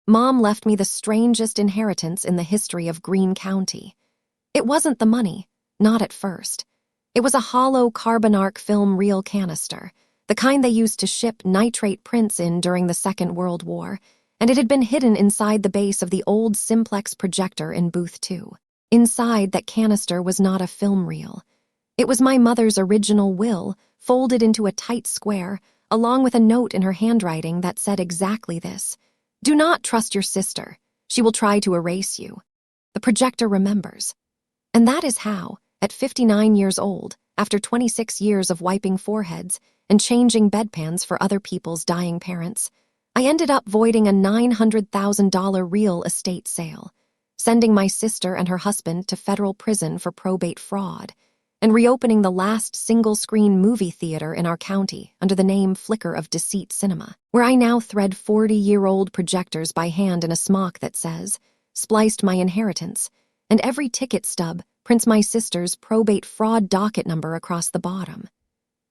Mom left me the strangest inheritance in the history of Greene County. It wasn't the money, not at first. It was a hollow carbon arc film reel canister, the kind they used to ship nitrate prints in during the Second World War, and it had been hidden inside the base of the old simplex projector in Booth 2. Inside that canister was not a film reel. It was my mother's original will, folded into a tight square, along with a note in her handwriting that said exactly this: "Do not trust your sister. She will try to erase you." The projector remembers. And that is how, at 59 years old, after 26 years of wiping foreheads and changing bedpans for other people's dying parents, I ended up voiding a $900,000 real estate sale, sending my sister and her husband to federal prison for probate fraud, and reopening the last single-screen movie theater in our county under the name Flicker of Deceit Cinema, where I now thread 40-year-old projectors by hand in a smock that says, "Spliced my inheritance," and every ticket stub prints my sister's probate fraud docket number across the bottom.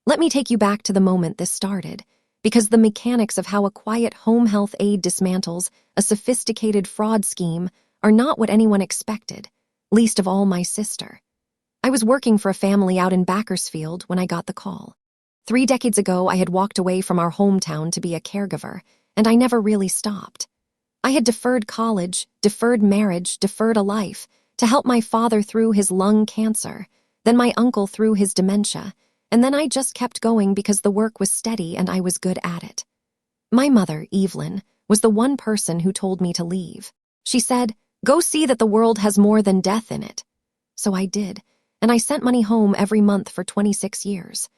Let me take you back to the moment this started, because the mechanics of how a quiet home health aide dismantles a sophisticated fraud scheme are not what anyone expected, least of all my sister. I was working for a family out in Bakersfield when I got the call. 3 decades ago, I had walked away from our hometown to be a caregiver, and I never really stopped. I had deferred college, deferred marriage, deferred a life, to help my father through his lung cancer, then my uncle through his dementia, and then I just kept going because the work was steady and I was good at it. My mother, Evelyn, was the one person who told me to leave. She said, "Go see that the world has more than death in it." So I did, and I sent money home every month for 26 years.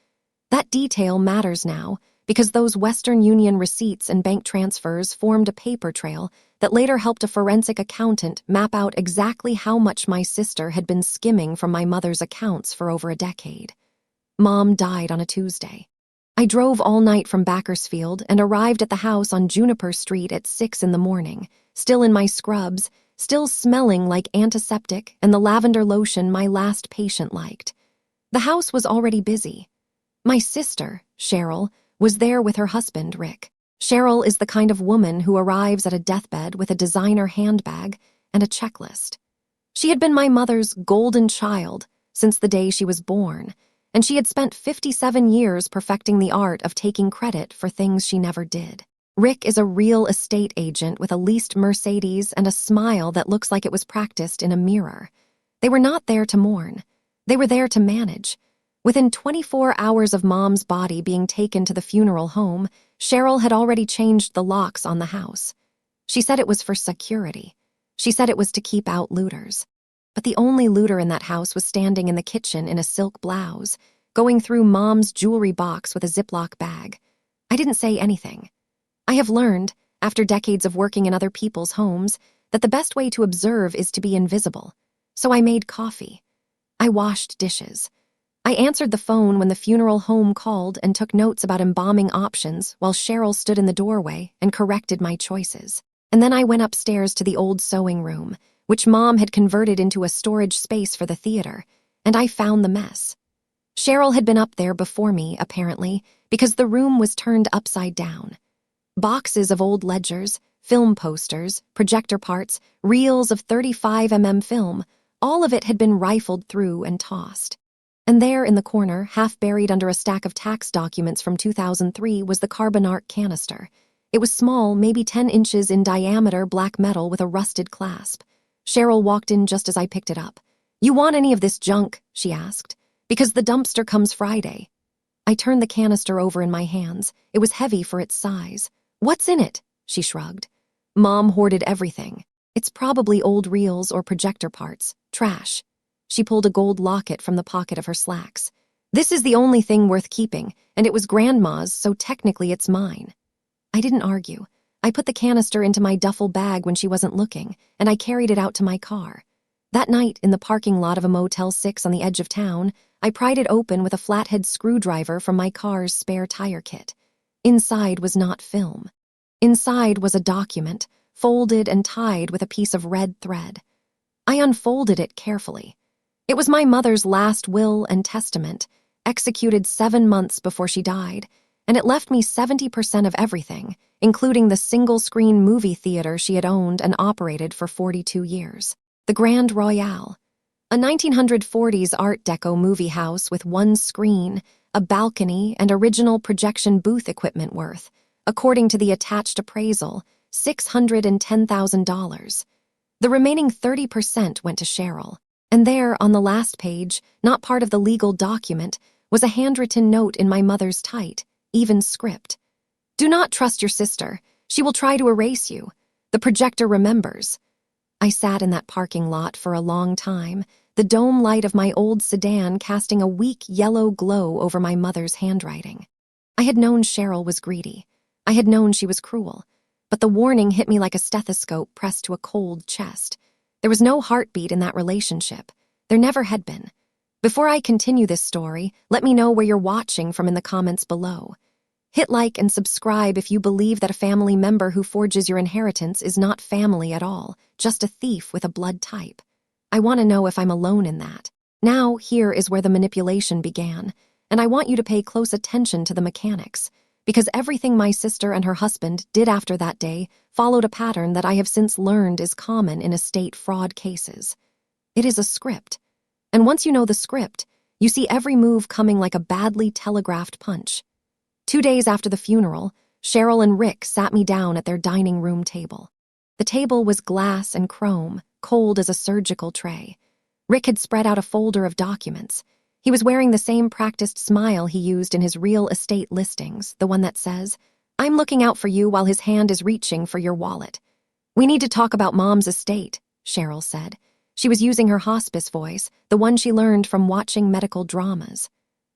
That detail matters now because those Western Union receipts and bank transfers formed a paper trail that later helped a forensic accountant map out exactly how much my sister had been skimming from my mother's accounts for over a decade. Mom died on a Tuesday. I drove all night from Bakersfield and arrived at the house on Juniper Street at 6 in the morning, still in my scrubs, still smelling like antiseptic and the lavender lotion my last patient liked. The house was already busy. My sister, Cheryl, was there with her husband, Rick. Cheryl is the kind of woman who arrives at a deathbed with a designer handbag and a checklist. She had been my mother's golden child since the day she was born, and she had spent 57 years perfecting the art of taking credit for things she never did. Rick is a real estate agent with a leased Mercedes and a smile that looks like it was practiced in a mirror. They were not there to mourn. They were there to manage. Within 24 hours of Mom's body being taken to the funeral home, Cheryl had already changed the locks on the house. She said it was for security. She said it was to keep out looters. But the only looter in that house was standing in the kitchen in a silk blouse, going through Mom's jewelry box with a Ziploc bag. I didn't say anything. I have learned, after decades of working in other people's homes, that the best way to observe is to be invisible. So I made coffee. I washed dishes. I answered the phone when the funeral home called and took notes about embalming options while Cheryl stood in the doorway and corrected my choices. And then I went upstairs to the old sewing room, which Mom had converted into a storage space for the theater, and I found the mess. Cheryl had been up there before me, apparently, because the room was turned upside down. Boxes of old ledgers, film posters, projector parts, reels of 35mm film, all of it had been rifled through and tossed. And there in the corner, half buried under a stack of tax documents from 2003, was the carbon arc canister. It was small, maybe 10 inches in diameter, black metal with a rusted clasp. Cheryl walked in just as I picked it up. "You want any of this junk?" she asked. "Because the dumpster comes Friday." I turned the canister over in my hands. It was heavy for its size. "What's in it?" she shrugged. "Mom hoarded everything. It's probably old reels or projector parts. Trash." She pulled a gold locket from the pocket of her slacks. "This is the only thing worth keeping, and it was Grandma's, so technically it's mine." I didn't argue. I put the canister into my duffel bag when she wasn't looking, and I carried it out to my car. That night, in the parking lot of a Motel 6 on the edge of town, I pried it open with a flathead screwdriver from my car's spare tire kit. Inside was not film. Inside was a document, folded and tied with a piece of red thread. I unfolded it carefully. It was my mother's last will and testament, executed 7 months before she died, and it left me 70% of everything, including the single-screen movie theater she had owned and operated for 42 years. The Grand Royale, a 1940s Art Deco movie house with one screen, a balcony, and original projection booth equipment worth, according to the attached appraisal, $610,000. The remaining 30% went to Cheryl, and there, on the last page, not part of the legal document, was a handwritten note in my mother's tight, even script. "Do not trust your sister. She will try to erase you. The projector remembers." I sat in that parking lot for a long time, the dome light of my old sedan casting a weak yellow glow over my mother's handwriting. I had known Cheryl was greedy. I had known she was cruel. But the warning hit me like a stethoscope pressed to a cold chest. There was no heartbeat in that relationship. There never had been. Before I continue this story, let me know where you're watching from in the comments below. Hit like and subscribe if you believe that a family member who forges your inheritance is not family at all, just a thief with a blood type. I want to know if I'm alone in that. Now, here is where the manipulation began, and I want you to pay close attention to the mechanics, because everything my sister and her husband did after that day followed a pattern that I have since learned is common in estate fraud cases. It is a script, and once you know the script, you see every move coming like a badly telegraphed punch. 2 days after the funeral, Cheryl and Rick sat me down at their dining room table. The table was glass and chrome, cold as a surgical tray. Rick had spread out a folder of documents. He was wearing the same practiced smile he used in his real estate listings, the one that says, "I'm looking out for you while his hand is reaching for your wallet." "We need to talk about Mom's estate," Cheryl said. She was using her hospice voice, the one she learned from watching medical dramas.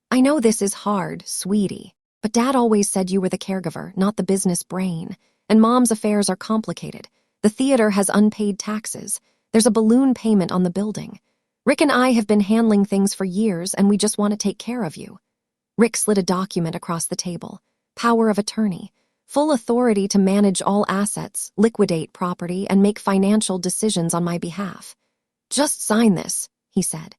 "I know this is hard, sweetie, but Dad always said you were the caregiver, not the business brain, and Mom's affairs are complicated. The theater has unpaid taxes. There's a balloon payment on the building. Rick and I have been handling things for years, and we just want to take care of you." Rick slid a document across the table. Power of attorney. Full authority to manage all assets, liquidate property, and make financial decisions on my behalf. "Just sign this," he said.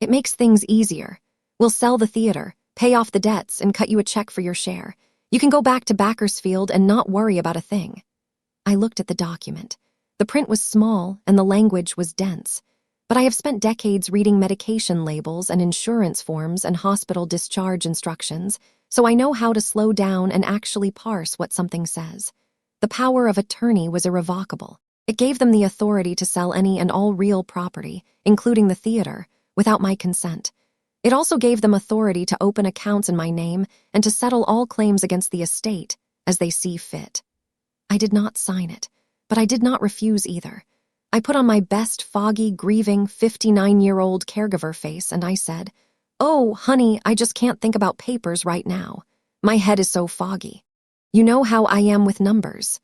"It makes things easier. We'll sell the theater, pay off the debts, and cut you a check for your share. You can go back to Bakersfield and not worry about a thing." I looked at the document. The print was small, and the language was dense. But I have spent decades reading medication labels and insurance forms and hospital discharge instructions, so I know how to slow down and actually parse what something says. The power of attorney was irrevocable. It gave them the authority to sell any and all real property, including the theater, without my consent. It also gave them authority to open accounts in my name and to settle all claims against the estate as they see fit. I did not sign it, but I did not refuse either. I put on my best foggy, grieving, 59-year-old caregiver face, and I said, "Oh, honey, I just can't think about papers right now. My head is so foggy. You know how I am with numbers."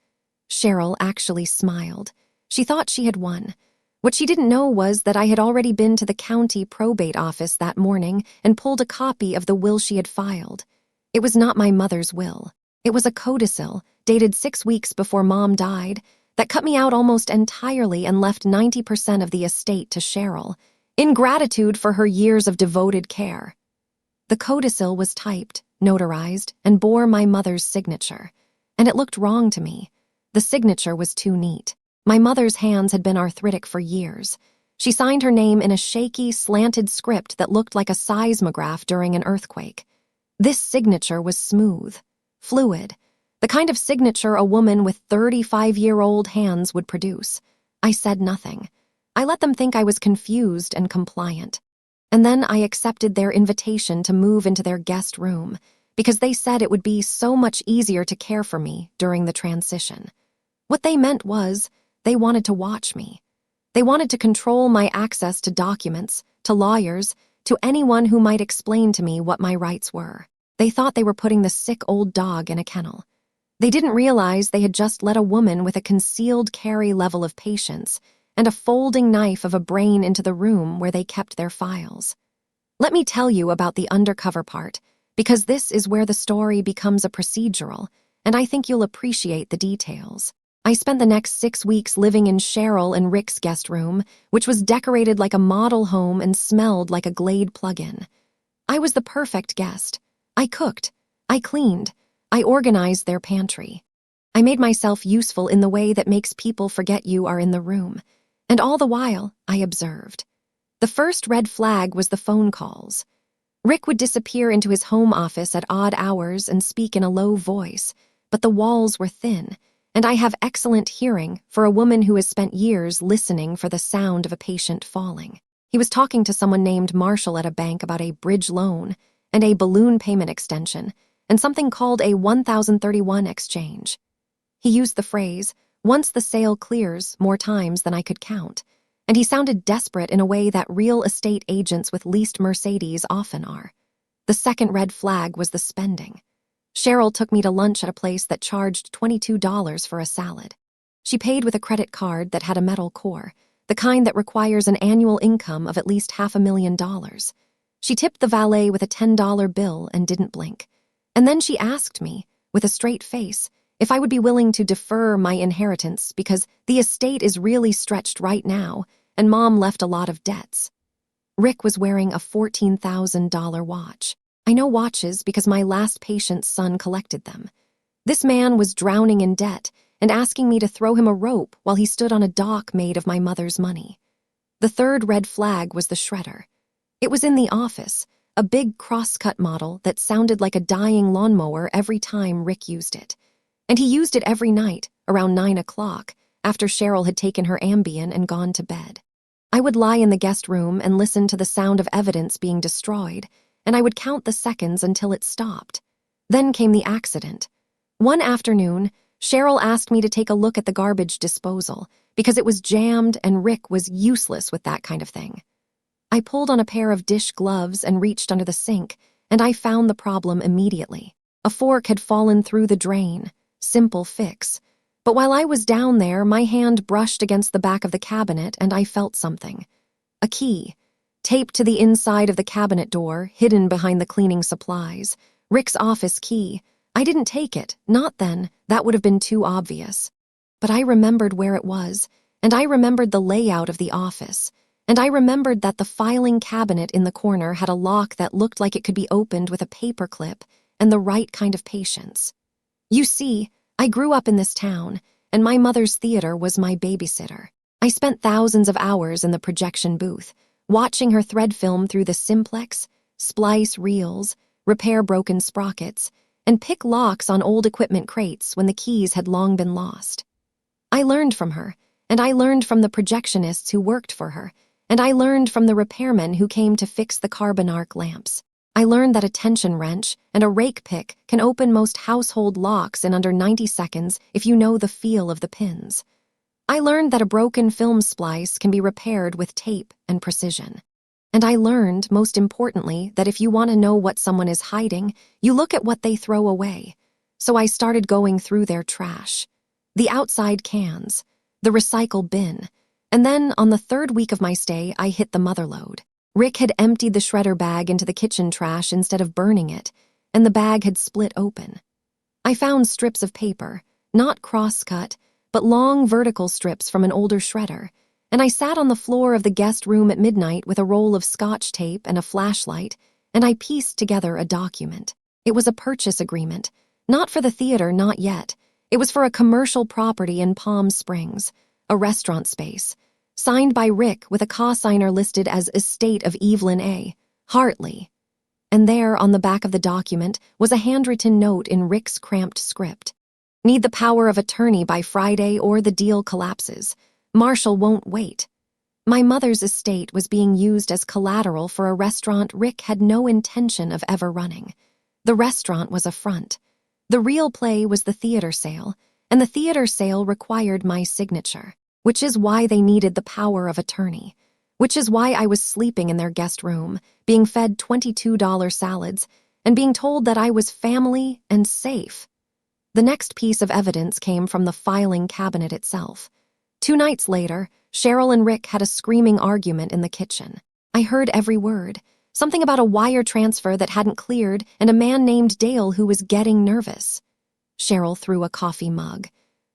Cheryl actually smiled. She thought she had won. What she didn't know was that I had already been to the county probate office that morning and pulled a copy of the will she had filed. It was not my mother's will. It was a codicil, dated 6 weeks before Mom died, that cut me out almost entirely and left 90% of the estate to Cheryl, in gratitude for her years of devoted care. The codicil was typed, notarized, and bore my mother's signature, and it looked wrong to me. The signature was too neat. My mother's hands had been arthritic for years. She signed her name in a shaky, slanted script that looked like a seismograph during an earthquake. This signature was smooth, fluid, the kind of signature a woman with 35-year-old hands would produce. I said nothing. I let them think I was confused and compliant. And then I accepted their invitation to move into their guest room, because they said it would be so much easier to care for me during the transition. What they meant was, they wanted to watch me. They wanted to control my access to documents, to lawyers, to anyone who might explain to me what my rights were. They thought they were putting the sick old dog in a kennel. They didn't realize they had just let a woman with a concealed carry level of patience and a folding knife of a brain into the room where they kept their files. Let me tell you about the undercover part, because this is where the story becomes a procedural, and I think you'll appreciate the details. I spent the next 6 weeks living in Cheryl and Rick's guest room, which was decorated like a model home and smelled like a Glade plug-in. I was the perfect guest. I cooked. I cleaned. I organized their pantry. I made myself useful in the way that makes people forget you are in the room. And all the while, I observed. The first red flag was the phone calls. Rick would disappear into his home office at odd hours and speak in a low voice, but the walls were thin, and I have excellent hearing for a woman who has spent years listening for the sound of a patient falling. He was talking to someone named Marshall at a bank about a bridge loan and a balloon payment extension and something called a 1031 exchange. He used the phrase, "once the sale clears," more times than I could count, and he sounded desperate in a way that real estate agents with leased Mercedes often are. The second red flag was the spending. Cheryl took me to lunch at a place that charged $22 for a salad. She paid with a credit card that had a metal core, the kind that requires an annual income of at least $500,000. She tipped the valet with a $10 bill and didn't blink. And then she asked me, with a straight face, if I would be willing to defer my inheritance because the estate is really stretched right now and Mom left a lot of debts. Rick was wearing a $14,000 watch. I know watches because my last patient's son collected them. This man was drowning in debt and asking me to throw him a rope while he stood on a dock made of my mother's money. The third red flag was the shredder. It was in the office, a big cross-cut model that sounded like a dying lawnmower every time Rick used it. And he used it every night, around 9 o'clock, after Cheryl had taken her Ambien and gone to bed. I would lie in the guest room and listen to the sound of evidence being destroyed, and I would count the seconds until it stopped. Then came the accident. One afternoon, Cheryl asked me to take a look at the garbage disposal because it was jammed and Rick was useless with that kind of thing. I pulled on a pair of dish gloves and reached under the sink, and I found the problem immediately. A fork had fallen through the drain. Simple fix. But while I was down there, my hand brushed against the back of the cabinet and I felt something. A key, taped to the inside of the cabinet door, hidden behind the cleaning supplies. Rick's office key. I didn't take it, not then, that would have been too obvious. But I remembered where it was, and I remembered the layout of the office, and I remembered that the filing cabinet in the corner had a lock that looked like it could be opened with a paperclip and the right kind of patience. You see, I grew up in this town, and my mother's theater was my babysitter. I spent thousands of hours in the projection booth, watching her thread film through the simplex, splice reels, repair broken sprockets, and pick locks on old equipment crates when the keys had long been lost. I learned from her, and I learned from the projectionists who worked for her, and I learned from the repairmen who came to fix the carbon arc lamps. I learned that a tension wrench and a rake pick can open most household locks in under 90 seconds if you know the feel of the pins. I learned that a broken film splice can be repaired with tape and precision. And I learned, most importantly, that if you want to know what someone is hiding, you look at what they throw away. So I started going through their trash. The outside cans, the recycle bin, and then on the third week of my stay, I hit the motherlode. Rick had emptied the shredder bag into the kitchen trash instead of burning it, and the bag had split open. I found strips of paper, not cross-cut, but long vertical strips from an older shredder, and I sat on the floor of the guest room at midnight with a roll of Scotch tape and a flashlight, and I pieced together a document. It was a purchase agreement, not for the theater, not yet. It was for a commercial property in Palm Springs, a restaurant space, signed by Rick with a co-signer listed as Estate of Evelyn A. Hartley. And there, on the back of the document, was a handwritten note in Rick's cramped script. Need the power of attorney by Friday or the deal collapses. Marshall won't wait. My mother's estate was being used as collateral for a restaurant Rick had no intention of ever running. The restaurant was a front. The real play was the theater sale, and the theater sale required my signature, which is why they needed the power of attorney, which is why I was sleeping in their guest room, being fed $22 salads, and being told that I was family and safe. The next piece of evidence came from the filing cabinet itself. 2 nights later, Cheryl and Rick had a screaming argument in the kitchen. I heard every word, something about a wire transfer that hadn't cleared and a man named Dale who was getting nervous. Cheryl threw a coffee mug.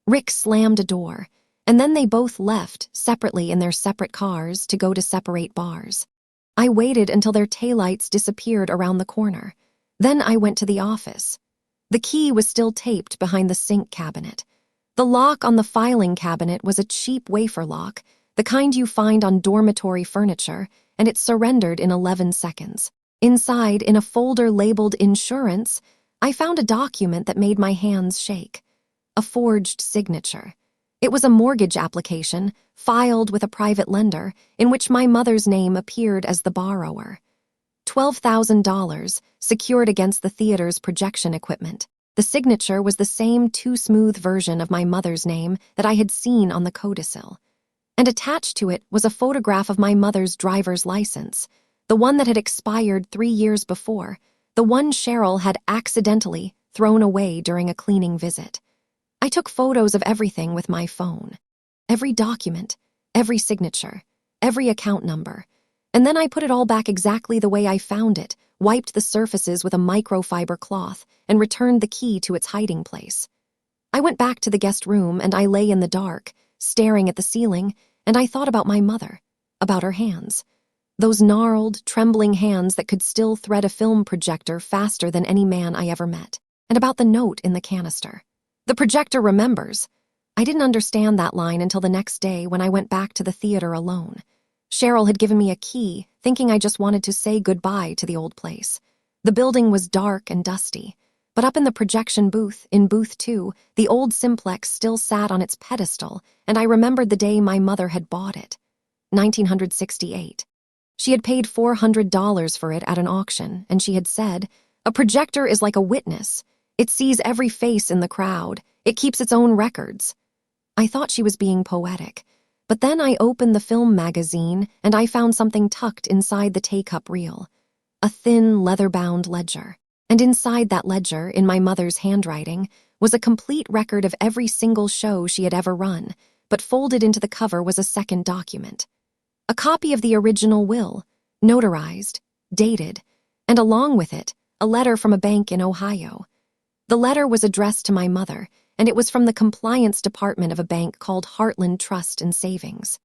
Rick slammed a door, and then they both left, separately in their separate cars, to go to separate bars. I waited until their taillights disappeared around the corner. Then I went to the office. The key was still taped behind the sink cabinet. The lock on the filing cabinet was a cheap wafer lock, the kind you find on dormitory furniture, and it surrendered in 11 seconds. Inside, in a folder labeled Insurance, I found a document that made my hands shake. A forged signature. It was a mortgage application, filed with a private lender, in which my mother's name appeared as the borrower. $12,000, secured against the theater's projection equipment. The signature was the same too-smooth version of my mother's name that I had seen on the codicil. And attached to it was a photograph of my mother's driver's license, the one that had expired 3 years before, the one Cheryl had accidentally thrown away during a cleaning visit. I took photos of everything with my phone. Every document, every signature, every account number. And then I put it all back exactly the way I found it, wiped the surfaces with a microfiber cloth, and returned the key to its hiding place. I went back to the guest room and I lay in the dark, staring at the ceiling, and I thought about my mother, about her hands. Those gnarled, trembling hands that could still thread a film projector faster than any man I ever met, and about the note in the canister. The projector remembers. I didn't understand that line until the next day when I went back to the theater alone. Cheryl had given me a key, thinking I just wanted to say goodbye to the old place. The building was dark and dusty, but up in the projection booth, in booth 2, the old simplex still sat on its pedestal, and I remembered the day my mother had bought it. 1968. She had paid $400 for it at an auction, and she had said, "A projector is like a witness. It sees every face in the crowd. It keeps its own records." I thought she was being poetic, but then I opened the film magazine and I found something tucked inside the take-up reel. A thin, leather-bound ledger. And inside that ledger, in my mother's handwriting, was a complete record of every single show she had ever run, but folded into the cover was a second document. A copy of the original will, notarized, dated, and along with it, a letter from a bank in Ohio. The letter was addressed to my mother, and it was from the compliance department of a bank called Heartland Trust and Savings.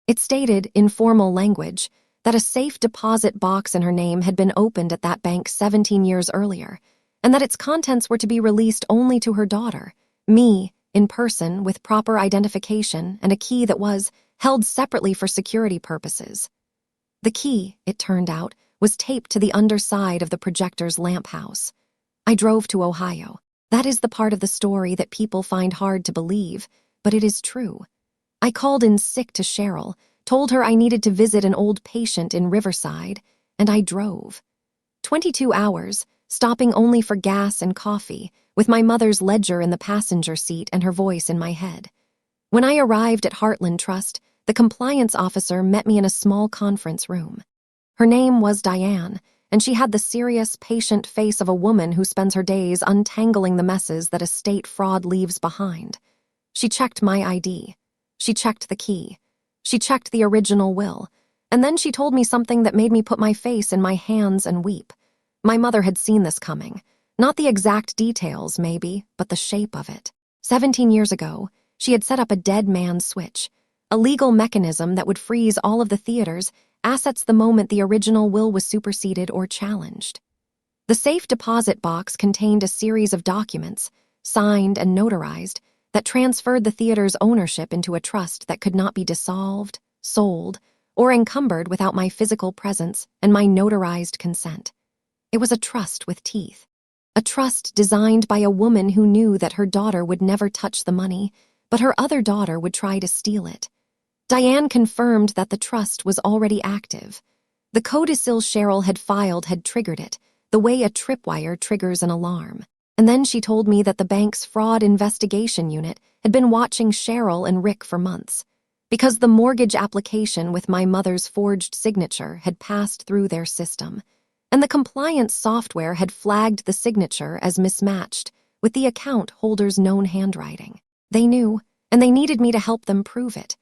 It stated, in formal language, that a safe deposit box in her name had been opened at that bank 17 years earlier, and that its contents were to be released only to her daughter, me, in person, with proper identification and a key that was held separately for security purposes. The key, it turned out, was taped to the underside of the projector's lamp house. I drove to Ohio. That is the part of the story that people find hard to believe, but it is true. I called in sick to Cheryl, told her I needed to visit an old patient in Riverside, and I drove. 22 hours, stopping only for gas and coffee, with my mother's ledger in the passenger seat and her voice in my head. When I arrived at Heartland Trust, the compliance officer met me in a small conference room. Her name was Diane, and she had the serious, patient face of a woman who spends her days untangling the messes that estate fraud leaves behind. She checked my ID. She checked the key. She checked the original will. And then she told me something that made me put my face in my hands and weep. My mother had seen this coming. Not the exact details, maybe, but the shape of it. 17 years ago, she had set up a dead man switch, a legal mechanism that would freeze all of the theater's assets the moment the original will was superseded or challenged. The safe deposit box contained a series of documents, signed and notarized, that transferred the theater's ownership into a trust that could not be dissolved, sold, or encumbered without my physical presence and my notarized consent. It was a trust with teeth. A trust designed by a woman who knew that her daughter would never touch the money, but her other daughter would try to steal it. Diane confirmed that the trust was already active. The codicil Cheryl had filed had triggered it, the way a tripwire triggers an alarm. And then she told me that the bank's fraud investigation unit had been watching Cheryl and Rick for months, because the mortgage application with my mother's forged signature had passed through their system, and the compliance software had flagged the signature as mismatched with the account holder's known handwriting. They knew, and they needed me to help them prove it.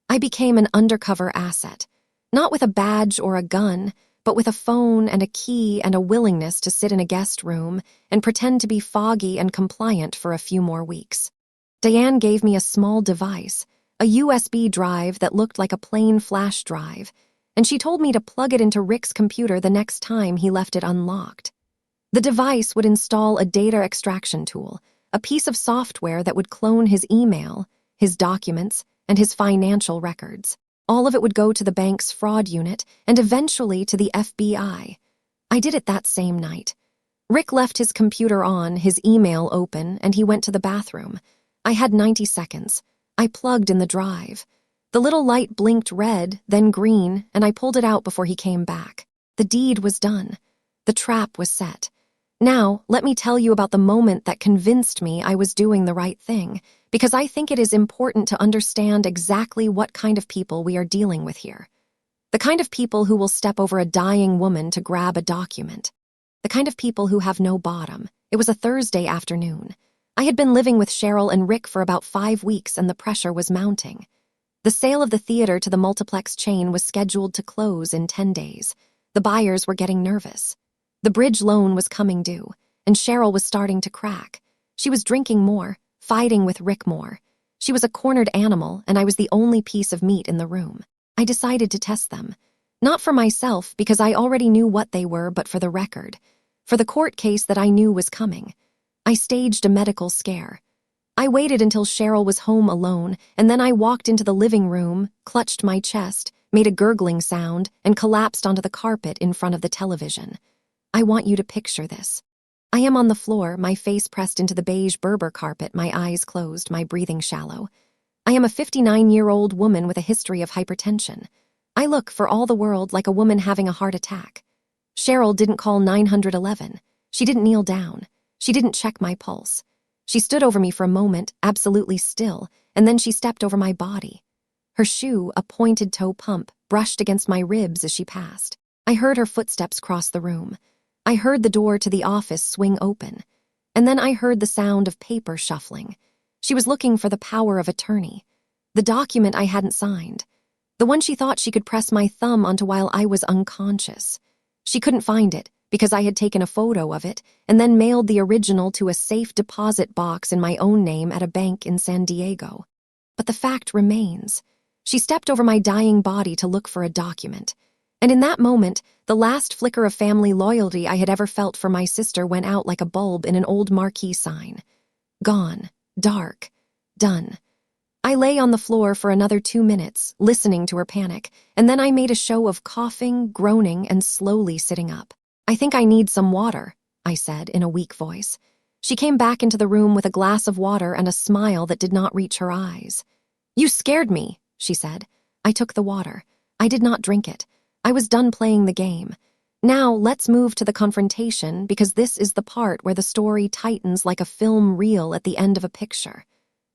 I became an undercover asset, not with a badge or a gun, but with a phone and a key and a willingness to sit in a guest room and pretend to be foggy and compliant for a few more weeks. Diane gave me a small device, a USB drive that looked like a plain flash drive, and she told me to plug it into Rick's computer the next time he left it unlocked. The device would install a data extraction tool, a piece of software that would clone his email, his documents, and his financial records. All of it would go to the bank's fraud unit and eventually to the FBI. I did it that same night. Rick left his computer on, his email open, and he went to the bathroom. I had 90 seconds. I plugged in the drive. The little light blinked red, then green, and I pulled it out before he came back. The deed was done. The trap was set. Now, let me tell you about the moment that convinced me I was doing the right thing, because I think it is important to understand exactly what kind of people we are dealing with here. The kind of people who will step over a dying woman to grab a document. The kind of people who have no bottom. It was a Thursday afternoon. I had been living with Cheryl and Rick for about 5 weeks and the pressure was mounting. The sale of the theater to the multiplex chain was scheduled to close in 10 days. The buyers were getting nervous. The bridge loan was coming due, and Cheryl was starting to crack. She was drinking more, fighting with Rick more. She was a cornered animal, and I was the only piece of meat in the room. I decided to test them. Not for myself, because I already knew what they were, but for the record. For the court case that I knew was coming. I staged a medical scare. I waited until Cheryl was home alone, and then I walked into the living room, clutched my chest, made a gurgling sound, and collapsed onto the carpet in front of the television. I want you to picture this. I am on the floor, my face pressed into the beige Berber carpet, my eyes closed, my breathing shallow. I am a 59-year-old woman with a history of hypertension. I look, for all the world, like a woman having a heart attack. Cheryl didn't call 911. She didn't kneel down. She didn't check my pulse. She stood over me for a moment, absolutely still, and then she stepped over my body. Her shoe, a pointed-toe pump, brushed against my ribs as she passed. I heard her footsteps cross the room. I heard the door to the office swing open. And then I heard the sound of paper shuffling. She was looking for the power of attorney. The document I hadn't signed. The one she thought she could press my thumb onto while I was unconscious. She couldn't find it because I had taken a photo of it and then mailed the original to a safe deposit box in my own name at a bank in San Diego. But the fact remains. She stepped over my dying body to look for a document. And in that moment, the last flicker of family loyalty I had ever felt for my sister went out like a bulb in an old marquee sign. Gone. Dark. Done. I lay on the floor for another 2 minutes, listening to her panic, and then I made a show of coughing, groaning, and slowly sitting up. "I think I need some water," I said in a weak voice. She came back into the room with a glass of water and a smile that did not reach her eyes. "You scared me," she said. I took the water. I did not drink it. I was done playing the game. Now let's move to the confrontation, because this is the part where the story tightens like a film reel at the end of a picture.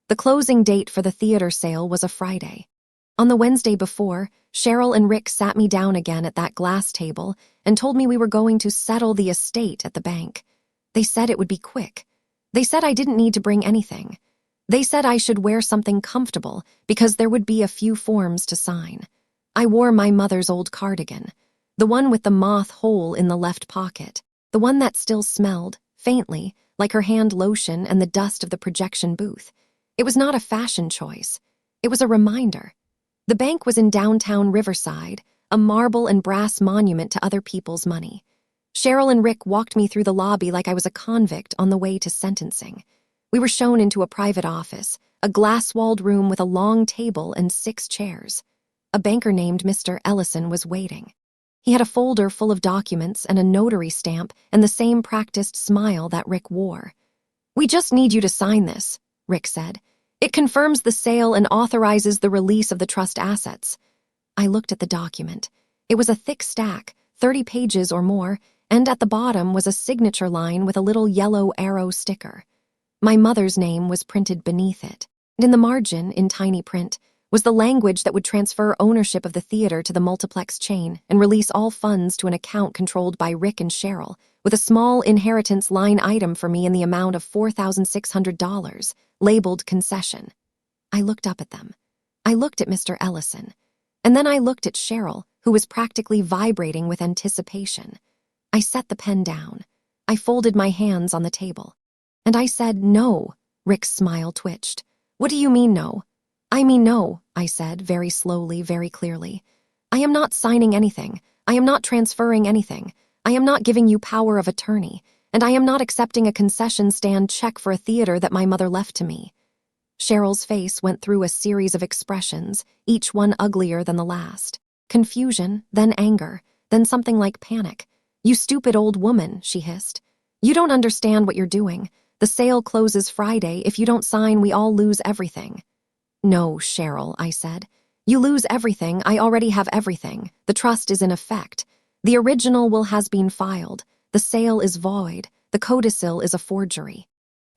The closing date for the theater sale was a Friday. On the Wednesday before, Cheryl and Rick sat me down again at that glass table and told me we were going to settle the estate at the bank. They said it would be quick. They said I didn't need to bring anything. They said I should wear something comfortable because there would be a few forms to sign. I wore my mother's old cardigan, the one with the moth hole in the left pocket, the one that still smelled, faintly, like her hand lotion and the dust of the projection booth. It was not a fashion choice. It was a reminder. The bank was in downtown Riverside, a marble and brass monument to other people's money. Cheryl and Rick walked me through the lobby like I was a convict on the way to sentencing. We were shown into a private office, a glass-walled room with a long table and 6 chairs. A banker named Mr. Ellison was waiting. He had a folder full of documents and a notary stamp and the same practiced smile that Rick wore. "We just need you to sign this," Rick said. "It confirms the sale and authorizes the release of the trust assets." I looked at the document. It was a thick stack, 30 pages or more, and at the bottom was a signature line with a little yellow arrow sticker. My mother's name was printed beneath it, and in the margin, in tiny print, was the language that would transfer ownership of the theater to the multiplex chain and release all funds to an account controlled by Rick and Cheryl, with a small inheritance line item for me in the amount of $4,600, labeled concession. I looked up at them. I looked at Mr. Ellison. And then I looked at Cheryl, who was practically vibrating with anticipation. I set the pen down. I folded my hands on the table. And I said, "No." Rick's smile twitched. "What do you mean, no?" "I mean no," I said, very slowly, very clearly. "I am not signing anything. I am not transferring anything. I am not giving you power of attorney. and I am not accepting a concession stand check for a theater that my mother left to me." Cheryl's face went through a series of expressions, each one uglier than the last. Confusion, then anger, then something like panic. "You stupid old woman," she hissed. "You don't understand what you're doing. The sale closes Friday. If you don't sign, we all lose everything." "No, Cheryl," I said. "You lose everything. I already have everything. The trust is in effect. The original will has been filed. The sale is void. The codicil is a forgery.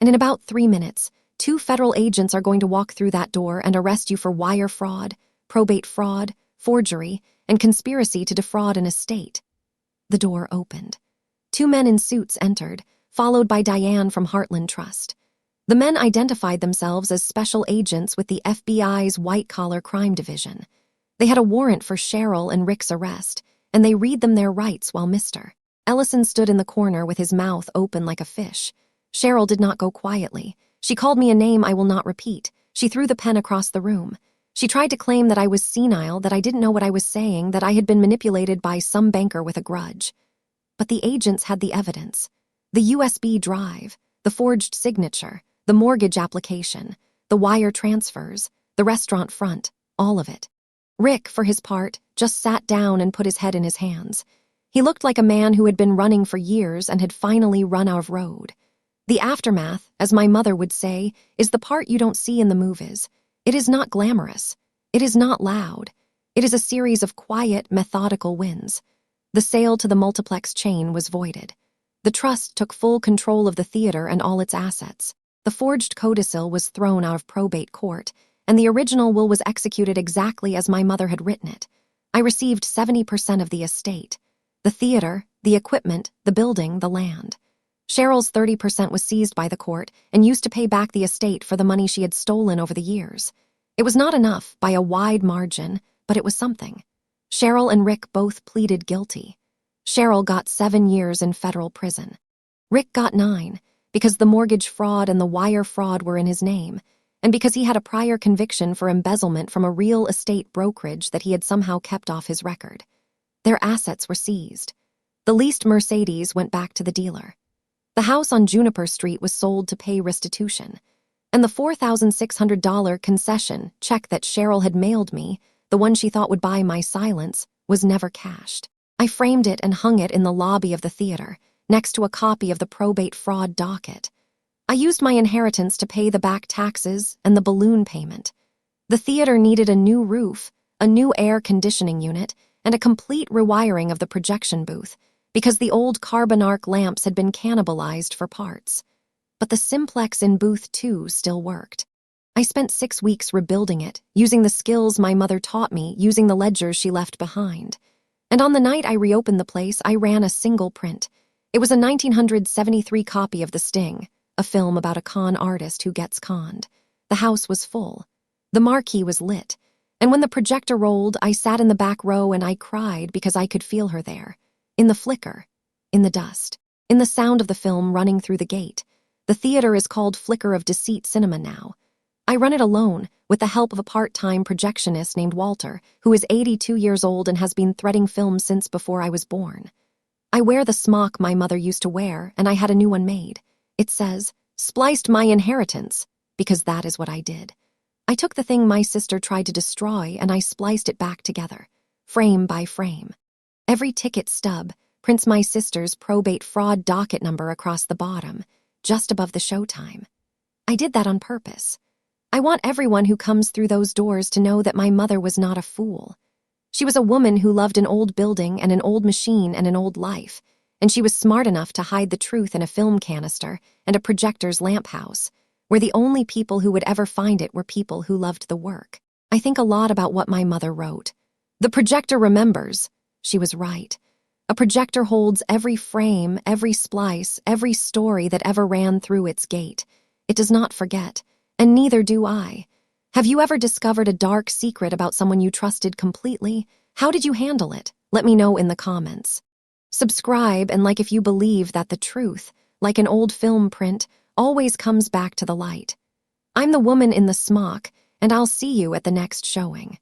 And in about 3 minutes, 2 federal agents are going to walk through that door and arrest you for wire fraud, probate fraud, forgery, and conspiracy to defraud an estate." The door opened. 2 men in suits entered, followed by Diane from Heartland Trust. The men identified themselves as special agents with the FBI's white-collar crime division. They had a warrant for Cheryl and Rick's arrest, and they read them their rights while Mr. Ellison stood in the corner with his mouth open like a fish. Cheryl did not go quietly. She called me a name I will not repeat. She threw the pen across the room. She tried to claim that I was senile, that I didn't know what I was saying, that I had been manipulated by some banker with a grudge. But the agents had the evidence. The USB drive, the forged signature, the mortgage application, the wire transfers, the restaurant front, all of it. Rick, for his part, just sat down and put his head in his hands. He looked like a man who had been running for years and had finally run out of road. The aftermath, as my mother would say, is the part you don't see in the movies. It is not glamorous. It is not loud. It is a series of quiet, methodical wins. The sale to the multiplex chain was voided. The trust took full control of the theater and all its assets. The forged codicil was thrown out of probate court, and the original will was executed exactly as my mother had written it. I received 70% of the estate. The theater, the equipment, the building, the land. Cheryl's 30% was seized by the court and used to pay back the estate for the money she had stolen over the years. It was not enough, by a wide margin, but it was something. Cheryl and Rick both pleaded guilty. Cheryl got 7 years in federal prison. Rick got 9, because the mortgage fraud and the wire fraud were in his name, and because he had a prior conviction for embezzlement from a real estate brokerage that he had somehow kept off his record. Their assets were seized. The leased Mercedes went back to the dealer. The house on Juniper Street was sold to pay restitution, and the $4,600 concession check that Cheryl had mailed me, the one she thought would buy my silence, was never cashed. I framed it and hung it in the lobby of the theater, next to a copy of the probate fraud docket. I used my inheritance to pay the back taxes and the balloon payment. The theater needed a new roof, a new air conditioning unit, and a complete rewiring of the projection booth, because the old carbon arc lamps had been cannibalized for parts. But the simplex in booth 2 still worked. I spent 6 weeks rebuilding it, using the skills my mother taught me, using the ledgers she left behind. And on the night I reopened the place, I ran a single print. It was a 1973 copy of The Sting, a film about a con artist who gets conned. The house was full. The marquee was lit. And when the projector rolled, I sat in the back row and I cried because I could feel her there. In the flicker, in the dust, in the sound of the film running through the gate. The theater is called Flicker of Deceit Cinema now. I run it alone, with the help of a part-time projectionist named Walter, who is 82 years old and has been threading film since before I was born. I wear the smock my mother used to wear, and I had a new one made. It says, "Spliced my inheritance," because that is what I did. I took the thing my sister tried to destroy and I spliced it back together, frame by frame. Every ticket stub prints my sister's probate fraud docket number across the bottom, just above the showtime. I did that on purpose. I want everyone who comes through those doors to know that my mother was not a fool. She was a woman who loved an old building and an old machine and an old life, and she was smart enough to hide the truth in a film canister and a projector's lamp house, where the only people who would ever find it were people who loved the work. I think a lot about what my mother wrote. The projector remembers. She was right. A projector holds every frame, every splice, every story that ever ran through its gate. It does not forget, and neither do I. Have you ever discovered a dark secret about someone you trusted completely? How did you handle it? Let me know in the comments. Subscribe and like if you believe that the truth, like an old film print, always comes back to the light. I'm the woman in the smock, and I'll see you at the next showing.